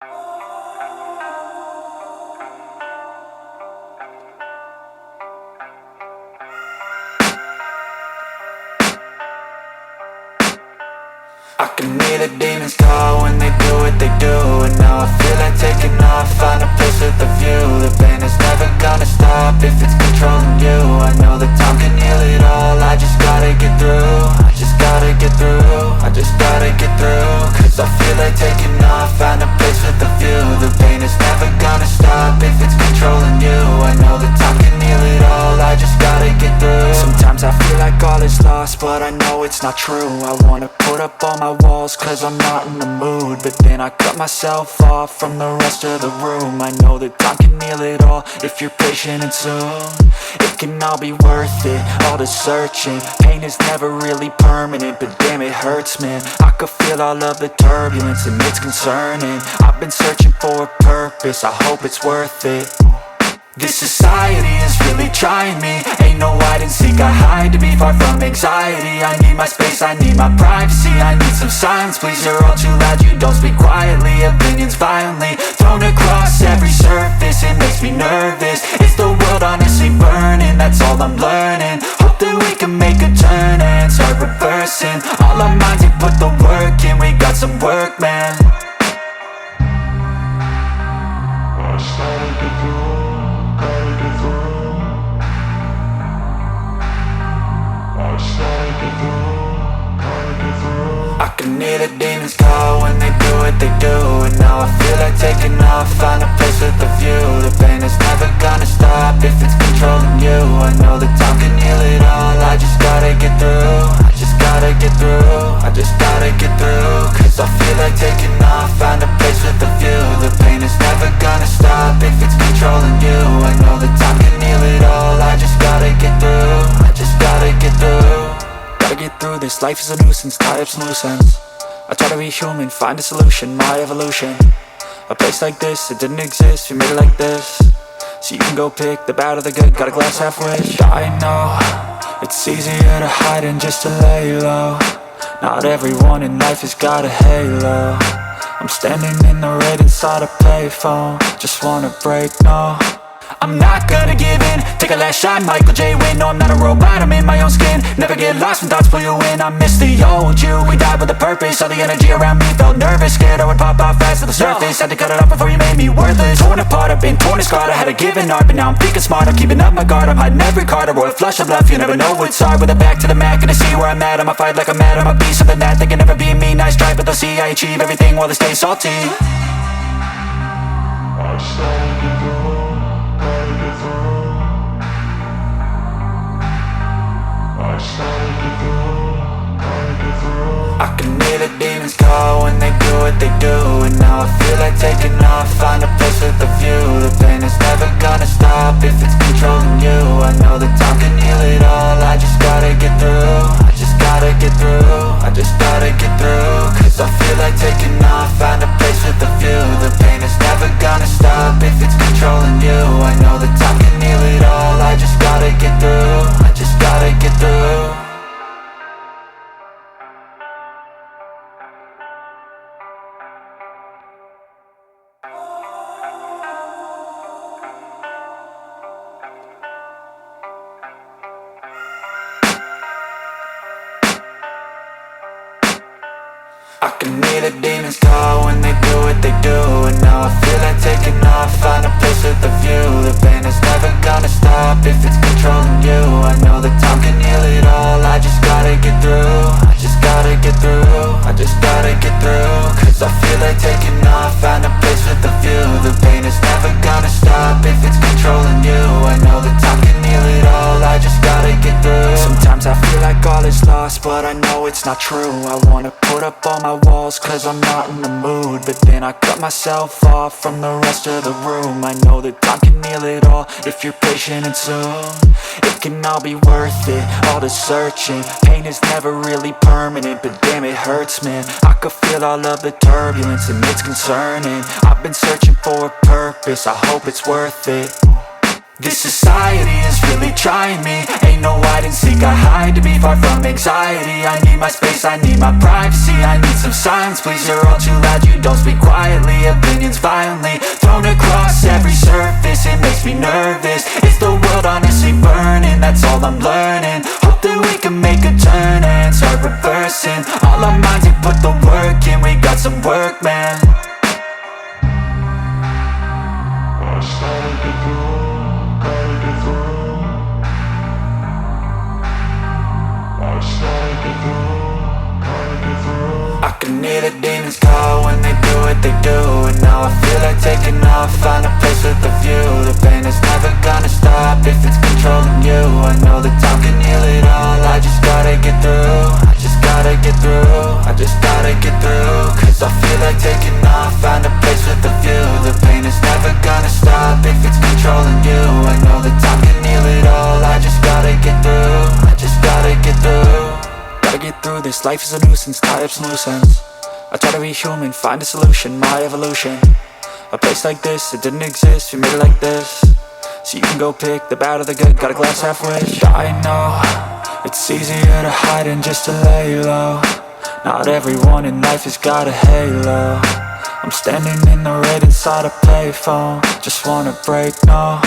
I can hear the demons call when they do what they do. And now I feel like taking off, find a place with a view. The pain is never gonna stop if it's controlling you. I know that time can heal it all, I just gotta get through. I just gotta get through, I just gotta get through. Cause I feel like taking off, find a place with a view. The pain is never gonna stop if it's controlling you. I know that time can heal it all, I just gotta get through. Sometimes I feel like all is lost, but I know it's not true. I wanna put up all my walls cause I'm not in the mood, but then I cut myself off from the rest of the room. I know that time can heal it all if you're patient, and soon it can all be worth it, all the searching. Pain is never really permanent, but damn it hurts, man. I could feel all of the turbulence and it's concerning. I've been searching for a purpose, I hope it's worth it. This society is really trying me. Ain't no hide and seek, I hide to be far from anxiety. I need my space, I need my privacy. I need some silence, please, you're all too loud. You don't speak quietly, opinions violently thrown across every surface. It makes me nervous, it's the world honestly burning. That's all I'm learning, hope that we can make a turn and start reversing. All our minds, we put the work in, we got some work, man. I started to grow. I can hear the demons call when they do what they do. And now I feel like taking off, find a place with a view. The pain is never gonna stop if it's controlling you. I know that time can heal it all, I just gotta get through. I just gotta get through, I just gotta get through. Cause I feel like taking off, find a place with a view. The pain is never gonna stop if it's controlling you. I know that time can heal it all, I just gotta get through. I just gotta get through. Gotta get through this, life is a nuisance, tie up some loose ends. I try to be human, find a solution, my evolution. A place like this, it didn't exist, we made it like this. So you can go pick the bad or the good, got a glass half wish. I know, it's easier to hide than just to lay low. Not everyone in life has got a halo. I'm standing in the red inside a payphone, just wanna break, no. I'm not gonna give in, take a last shot, Michael J. Win. No, I'm not a robot, I'm in my own skin. Never get lost when thoughts pull you in. I miss the old you, we died with a purpose. All the energy around me felt nervous, scared I would pop off fast to the surface. Had to cut it off before you made me worthless. Torn apart, I've been torn and scarred. I had a given art, but now I'm thinking smart. I'm keeping up my guard, I'm hiding every card. A royal flush of love, you never know what's hard. With a back to the mat, gonna see where I'm at. I'ma fight like I'm mad, I'ma be something that they can never be me. Nice try, but they'll see I achieve everything while they stay salty. I started to grow. I can hear the demons call when they do what they do. And now I feel like taking off, find a place with a view. The pain is never gonna stop if it's controlling you. I know that time can heal it all, I just gotta get through. I just gotta get through, I just gotta get through. Cause I feel like taking off, find a place with a view. The pain is never gonna stop if it's controlling you. I know that time can heal it all, I just gotta get through. I just gotta get through. I can hear the demons call when they do what they do. And now I feel like taking off, find a place with a view. The pain is never gonna stop if it's controlling you. I know that time can heal it all, I just gotta get through. I just gotta get through, I just gotta get through. Cause I feel like taking off, find a place with a view. The pain is never gonna stop if it's controlling you. I know that time can heal it all, I just gotta get through. Sometimes I feel like all is lost, but I know it's not true. I wanna put up all my walls cause I'm not in the mood, but then I cut myself off from the rest of the room. I know that time can heal it all if you're patient, and soon it can all be worth it, all the searching. Pain is never really permanent, but damn it hurts, man. I could feel all of the turbulence and it's concerning. I've been searching for a purpose, I hope it's worth it. This society is really trying me. Ain't no hide and seek, I hide to be far from anxiety. I need my space, I need my privacy. I need some silence, please, you're all too loud. You don't speak quietly, opinions violently thrown across every surface. It makes me nervous. Is the world honestly burning? That's all I'm learning. Hope that we can make a turn and start reversing all our minds and put the work in. We got some work, man. I can hear the demons call when they do what they do. And now I feel like taking off, find a place with a view. The pain is never gonna stop if it's controlling you. I know that time can heal it all. I just gotta get through. I just gotta get through. I just gotta get through. Cause I feel like taking off, find a place with a view. The pain is never gonna stop if it's controlling you. I know that time can heal it all. I just gotta get through. I just gotta get through. Gotta get through this, life is a nuisance, tie up some loose ends. I try to be human, find a solution, my evolution. A place like this, it didn't exist, we made it like this. So you can go pick the bad or the good, got a glass half wish. I know, it's easier to hide than just to lay low. Not everyone in life has got a halo. I'm standing in the red inside a payphone. Just wanna break, no,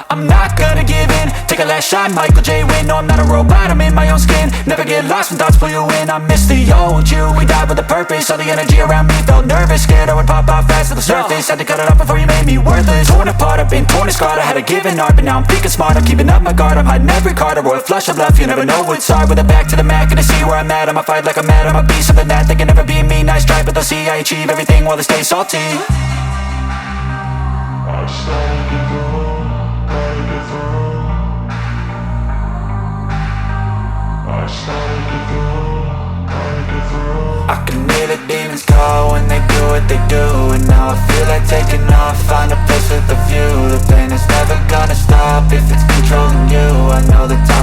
I'm not gonna give in. Take a last shot, Michael J. Win. No, I'm not a robot, I'm in my own skin. Never get lost when thoughts pull you in. I miss the old you, we died with a purpose. All the energy around me felt nervous. Scared I would pop out fast to the surface. Had to cut it off before you made me worthless. Torn apart, I've been torn and scarred. I had a given art, but now I'm thinking smart. I'm keeping up my guard, I'm hiding every card. A royal flush of love, you never know what's hard. With a back to the mat, gonna see where I'm at. I'ma fight like I'm mad, I'ma be something that they can never be me. Nice try, but they'll see I achieve everything while they stay salty. I can hear the demons call when they do what they do. And now I feel like taking off, find a place with a view. The pain is never gonna stop if it's controlling you. I know the time